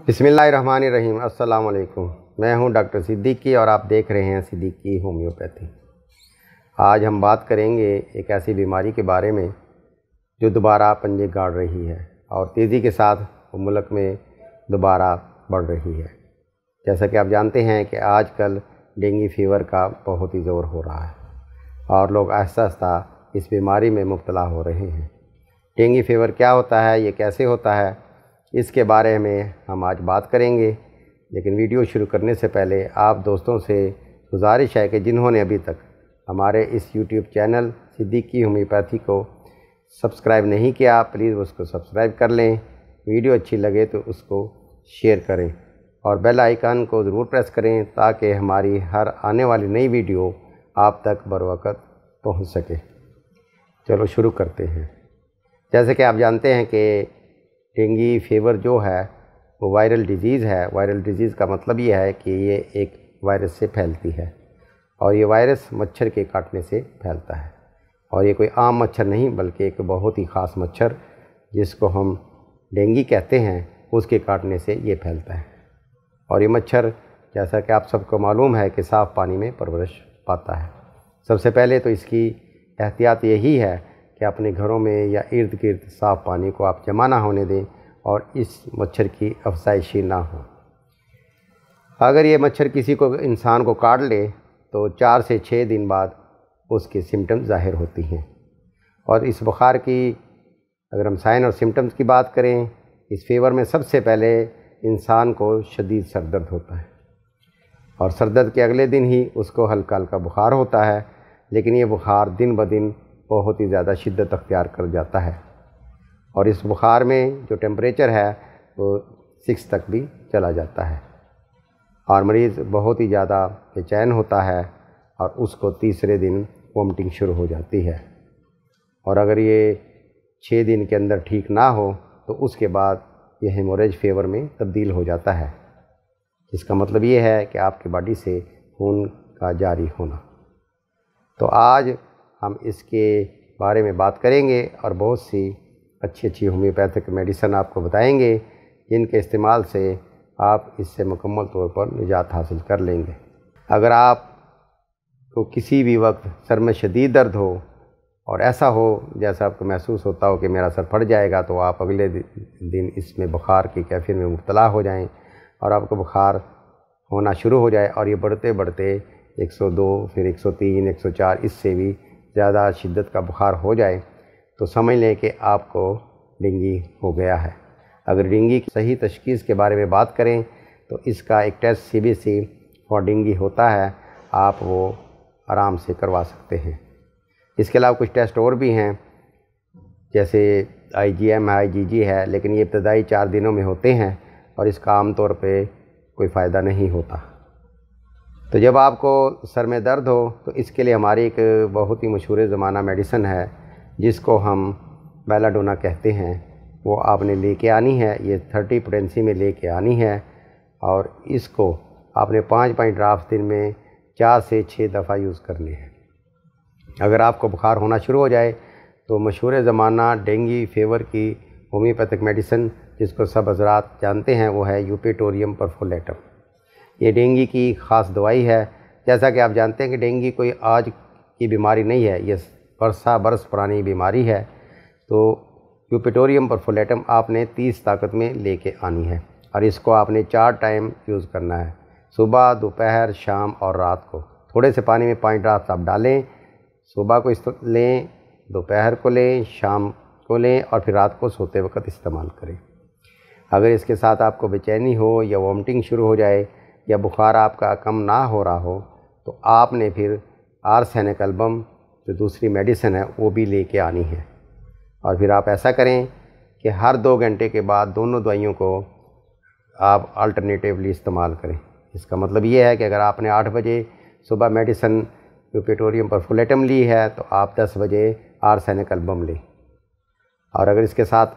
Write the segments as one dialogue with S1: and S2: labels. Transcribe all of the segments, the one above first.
S1: बिस्मिल्लाहिर्रहमानिर्रहीम। अस्सलाम वालेकुम। मैं हूं डॉक्टर सिद्दीकी और आप देख रहे हैं सिद्दीकी होम्योपैथी। आज हम बात करेंगे एक ऐसी बीमारी के बारे में जो दोबारा पंजे गाड़ रही है और तेज़ी के साथ मुल्क में दोबारा बढ़ रही है। जैसा कि आप जानते हैं कि आजकल डेंगू फीवर का बहुत ही ज़ोर हो रहा है और लोग आहिस्ता आहिस्ता इस बीमारी में मुब्तला हो रहे हैं। डेंगू फीवर क्या होता है, ये कैसे होता है, इसके बारे में हम आज बात करेंगे। लेकिन वीडियो शुरू करने से पहले आप दोस्तों से गुजारिश है कि जिन्होंने अभी तक हमारे इस यूट्यूब चैनल सिद्दीकी होम्योपैथी को सब्सक्राइब नहीं किया, प्लीज़ उसको सब्सक्राइब कर लें। वीडियो अच्छी लगे तो उसको शेयर करें और बेल आइकन को ज़रूर प्रेस करें ताकि हमारी हर आने वाली नई वीडियो आप तक बरवक़्त पहुंच सके। चलो शुरू करते हैं। जैसे कि आप जानते हैं कि डेंगू फीवर जो है वो वायरल डिजीज़ है। वायरल डिजीज़ का मतलब ये है कि ये एक वायरस से फैलती है और ये वायरस मच्छर के काटने से फैलता है। और ये कोई आम मच्छर नहीं बल्कि एक बहुत ही ख़ास मच्छर जिसको हम डेंगू कहते हैं, उसके काटने से ये फैलता है। और ये मच्छर जैसा कि आप सबको मालूम है कि साफ़ पानी में परवरिश पाता है। सबसे पहले तो इसकी एहतियात यही है कि अपने घरों में या इर्द गिर्द साफ़ पानी को आप जमा ना होने दें और इस मच्छर की अफज़ाइशी ना हो। अगर ये मच्छर किसी को इंसान को काट ले तो 4 से 6 दिन बाद उसके सिम्टम्स ज़ाहिर होती हैं। और इस बुखार की अगर हम साइन और सिम्टम्स की बात करें, इस फीवर में सबसे पहले इंसान को शदीद सर दर्द होता है और सर दर्द के अगले दिन ही उसको हल्का हल्का बुखार होता है। लेकिन ये बुखार दिन ब दिन बहुत ही ज़्यादा शिद्दत अख्तियार कर जाता है और इस बुखार में जो टेम्परेचर है वो 6 तक भी चला जाता है और मरीज़ बहुत ही ज़्यादा बेचैन होता है और उसको तीसरे दिन वोमिटिंग शुरू हो जाती है। और अगर ये 6 दिन के अंदर ठीक ना हो तो उसके बाद ये हेमोरेज फीवर में तब्दील हो जाता है, जिसका मतलब ये है कि आपकी बॉडी से खून का जारी होना। तो आज हम इसके बारे में बात करेंगे और बहुत सी अच्छी होम्योपैथिक मेडिसिन आपको बताएंगे जिनके इस्तेमाल से आप इससे मुकम्मल तौर पर निजात हासिल कर लेंगे। अगर आप को किसी भी वक्त सर में शदीद दर्द हो और ऐसा हो जैसा आपको महसूस होता हो कि मेरा सर फट जाएगा, तो आप अगले दिन इसमें बुखार की कैफियत में मुब्तला हो जाएं और आपको बुखार होना शुरू हो जाए और ये बढ़ते बढ़ते 102 फिर 103 104 इससे भी ज़्यादा शिद्दत का बुखार हो जाए तो समझ लें कि आपको डेंगू हो गया है। अगर डेंगू की सही तशख़ीस के बारे में बात करें तो इसका एक टेस्ट CBC फॉर डेंगू होता है, आप वो आराम से करवा सकते हैं। इसके अलावा कुछ टेस्ट और भी हैं जैसे IgM है, IgG है, लेकिन ये इब्तदाई 4 दिनों में होते हैं और इसका आम तौर पे कोई फ़ायदा नहीं होता। तो जब आपको सर में दर्द हो तो इसके लिए हमारी एक बहुत ही मशहूर ज़माना मेडिसिन है जिसको हम बेलाडोना कहते हैं, वो आपने लेके आनी है। ये 30 पोटेंसी में लेके आनी है और इसको आपने 5 ड्राफ्ट दिन में 4 से 6 दफ़ा यूज़ करने हैं। अगर आपको बुखार होना शुरू हो जाए तो मशहूर ज़माना डेंगू फीवर की होम्योपैथिक मेडिसिन जिसको सब हज़रात जानते हैं वो है यूपेटोरियम परफोलेटम। ये डेंगू की ख़ास दवाई है। जैसा कि आप जानते हैं कि डेंगू कोई आज की बीमारी नहीं है, ये बरस पुरानी बीमारी है। तो यूपेटोरियम परफोलेटम आपने 30 ताकत में लेके आनी है और इसको आपने 4 टाइम यूज़ करना है, सुबह, दोपहर, शाम और रात को। थोड़े से पानी में 5 ड्राफ्ट आप डालें, सुबह को लें, दोपहर को लें, शाम को लें और फिर रात को सोते वक्त इस्तेमाल करें। अगर इसके साथ आपको बेचैनी हो या वोमिटिंग शुरू हो जाए या बुखार आपका कम ना हो रहा हो तो आपने फिर आर्सेनिक एल्बम जो दूसरी मेडिसिन है वो भी लेके आनी है। और फिर आप ऐसा करें कि हर 2 घंटे के बाद दोनों दवाइयों को आप अल्टरनेटिवली इस्तेमाल करें। इसका मतलब ये है कि अगर आपने 8 बजे सुबह मेडिसिन यूपेटोरियम परफोलेटम ली है तो आप 10 बजे आर्सेनिक एल्बम लें। और अगर इसके साथ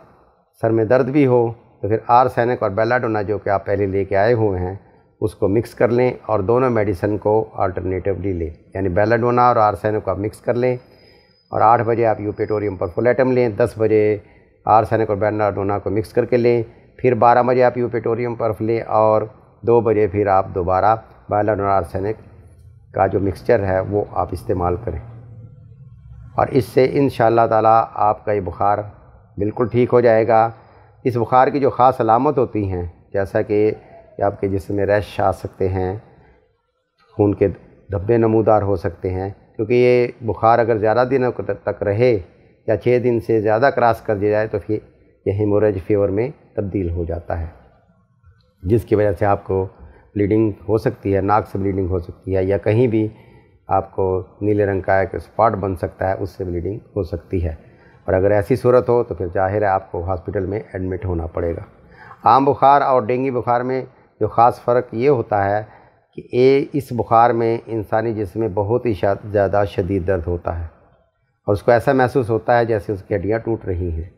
S1: सर में दर्द भी हो तो फिर आर्सेनिक और बेलाडोना जो कि आप पहले लेके आए हुए हैं उसको मिक्स कर लें और दोनों मेडिसिन को अल्टरनेटिवली लें, यानी बेलाडोना और आर्सेनिक को आप मिक्स कर लें और 8 बजे आप यूपेटोरियम परफोलेटम लें, 10 बजे आर्सेनिक और बेलाडोना को मिक्स करके लें। फिर 12 बजे आप यूपेटोरियम पर्फ लें और 2 बजे फिर आप दोबारा बायलन और आर्सेनिक का जो मिक्सचर है वो आप इस्तेमाल करें, और इससे इंशाअल्लाह ताला आपका ये बुखार बिल्कुल ठीक हो जाएगा। इस बुखार की जो ख़ास अलामत होती हैं, जैसा कि आपके जिस्म में रैश आ सकते हैं, खून के धब्बे नमूदार हो सकते हैं, क्योंकि ये बुखार अगर ज़्यादा दिनों तक रहे या 6 दिन से ज़्यादा क्रॉस कर दिया जाए तो फिर ये हेमोरेज फीवर में तब्दील हो जाता है, जिसकी वजह से आपको ब्लीडिंग हो सकती है, नाक से ब्लीडिंग हो सकती है, या कहीं भी आपको नीले रंग का एक स्पॉट बन सकता है, उससे ब्लीडिंग हो सकती है। और अगर ऐसी सूरत हो तो फिर ज़ाहिर है आपको हॉस्पिटल में एडमिट होना पड़ेगा। आम बुखार और डेंगू बुखार में जो ख़ास फ़र्क ये होता है कि इस बुखार में इंसानी जिस्म में बहुत ही ज़्यादा शदीद दर्द होता है, और उसको ऐसा महसूस होता है जैसे उसकी हड्डियाँ टूट रही हैं,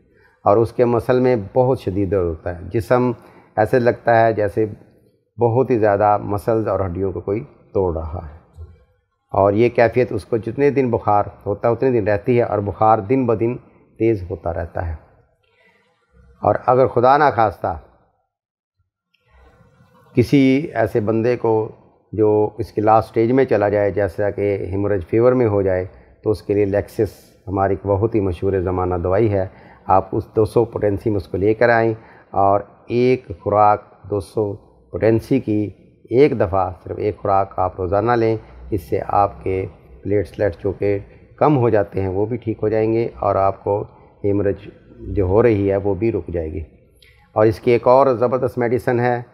S1: और उसके मसल में बहुत शदीद दर्द होता है। जिस्म ऐसे लगता है जैसे बहुत ही ज़्यादा मसल्स और हड्डियों को कोई तोड़ रहा है, और ये कैफियत उसको जितने दिन बुखार होता है उतने दिन रहती है, और बुखार दिन ब दिन तेज़ होता रहता है। और अगर खुदा ना खास्ता किसी ऐसे बंदे को जो इसकी लास्ट स्टेज में चला जाए, जैसा कि हेमोरेज फीवर में हो जाए, तो उसके लिए लेक्सिस हमारी बहुत ही मशहूर ज़माना दवाई है। आप उस 200 पोटेंसी में उसको लेकर आएँ, और एक खुराक 200 पोटेंसी की एक दफ़ा सिर्फ एक खुराक आप रोज़ाना लें। इससे आपके प्लेटलेट्स जो कि कम हो जाते हैं वो भी ठीक हो जाएंगे, और आपको हेमरेज जो हो रही है वो भी रुक जाएगी। और इसकी एक और ज़बरदस्त मेडिसिन है,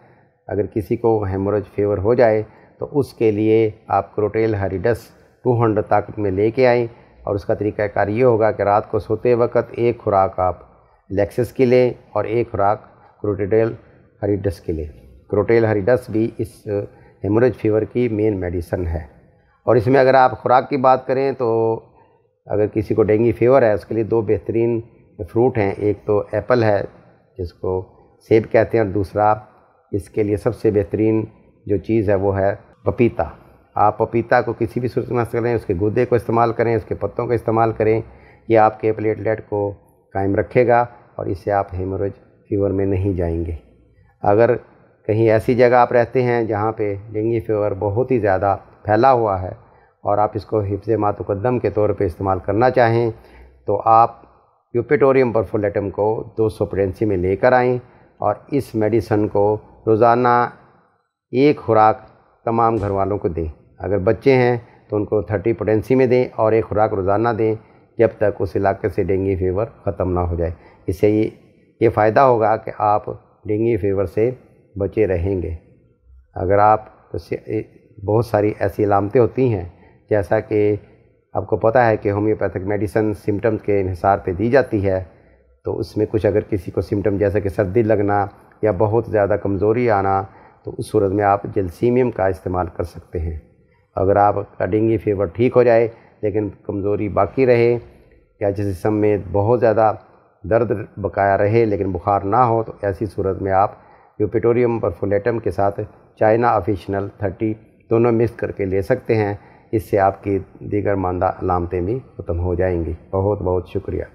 S1: अगर किसी को हेमरेज फीवर हो जाए तो उसके लिए आप क्रोटेल हारिडस 200 ताकत में लेके आएँ, और उसका तरीक़ाकार ये होगा कि रात को सोते वक्त एक खुराक आप लेक्सिस की लें और एक खुराक क्रोटेल हारिडस की लें। क्रोटेल हारिडस भी इस हेमरेज फीवर की मेन मेडिसिन है। और इसमें अगर आप खुराक की बात करें तो अगर किसी को डेंगू फीवर है उसके लिए 2 बेहतरीन फ्रूट हैं। एक तो एप्पल है जिसको सेब कहते हैं, और दूसरा इसके लिए सबसे बेहतरीन जो चीज़ है वो है पपीता। आप पपीता को किसी भी सूरत में करें, उसके गूदे को इस्तेमाल करें, उसके पत्तों का इस्तेमाल करें, ये आपके प्लेटलेट को कायम रखेगा और इससे आप हेमरेज फीवर में नहीं जाएंगे। अगर कहीं ऐसी जगह आप रहते हैं जहाँ पे डेंगू फीवर बहुत ही ज़्यादा फैला हुआ है और आप इसको हिफ्ज़ मातुक़द्दम के तौर पे इस्तेमाल करना चाहें, तो आप यूपेटोरियम परफोलेटम को 200 पोटेंसी में लेकर आएँ, और इस मेडिसिन को रोज़ाना एक खुराक तमाम घर वालों को दें। अगर बच्चे हैं तो उनको 30 पोटेंसी में दें, और एक खुराक रोज़ाना दें जब तक उस इलाके से डेंगू फीवर ख़त्म ना हो जाए। इससे ये फ़ायदा होगा कि आप डेंगू फीवर से बचे रहेंगे। अगर आप बहुत सारी ऐसी अलामतें होती हैं, जैसा कि आपको पता है कि होम्योपैथिक मेडिसिन सिम्टम्स के हिसाब पे दी जाती है, तो उसमें कुछ अगर किसी को सिम्टम जैसे कि सर्दी लगना या बहुत ज़्यादा कमज़ोरी आना, तो उस सूरत में आप जलसीमियम का इस्तेमाल कर सकते हैं। अगर आपका डेंगू फीवर ठीक हो जाए लेकिन कमज़ोरी बाकी रहे, या जिस्म में बहुत ज़्यादा दर्द बकाया रहे लेकिन बुखार ना हो, तो ऐसी सूरत में आप यूपेटोरियम परफोलेटम के साथ चाइना ऑफिशियल 30 दोनों मिक्स करके ले सकते हैं। इससे आपकी दीगर मांदा अलामतें भी ख़त्म हो जाएंगी। बहुत बहुत शुक्रिया।